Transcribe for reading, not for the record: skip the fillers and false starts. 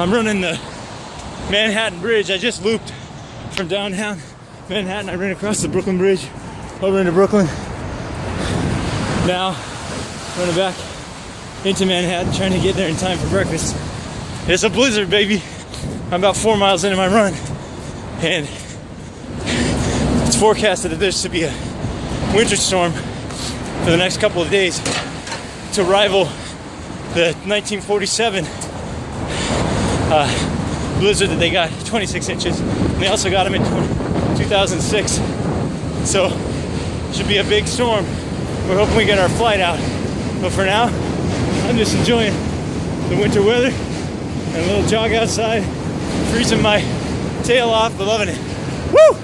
I'm running the Manhattan Bridge. I just looped from downtown Manhattan. I ran across the Brooklyn Bridge over into Brooklyn. Now, running back into Manhattan, trying to get there in time for breakfast. It's a blizzard, baby. I'm about 4 miles into my run, and it's forecasted that there's to be a winter storm for the next couple of days to rival the 1947 blizzard that they got 26 inches. And they also got them in 2006. So it should be a big storm. We're hoping we get our flight out. But for now, I'm just enjoying the winter weather and a little jog outside, freezing my tail off, but loving it. Woo!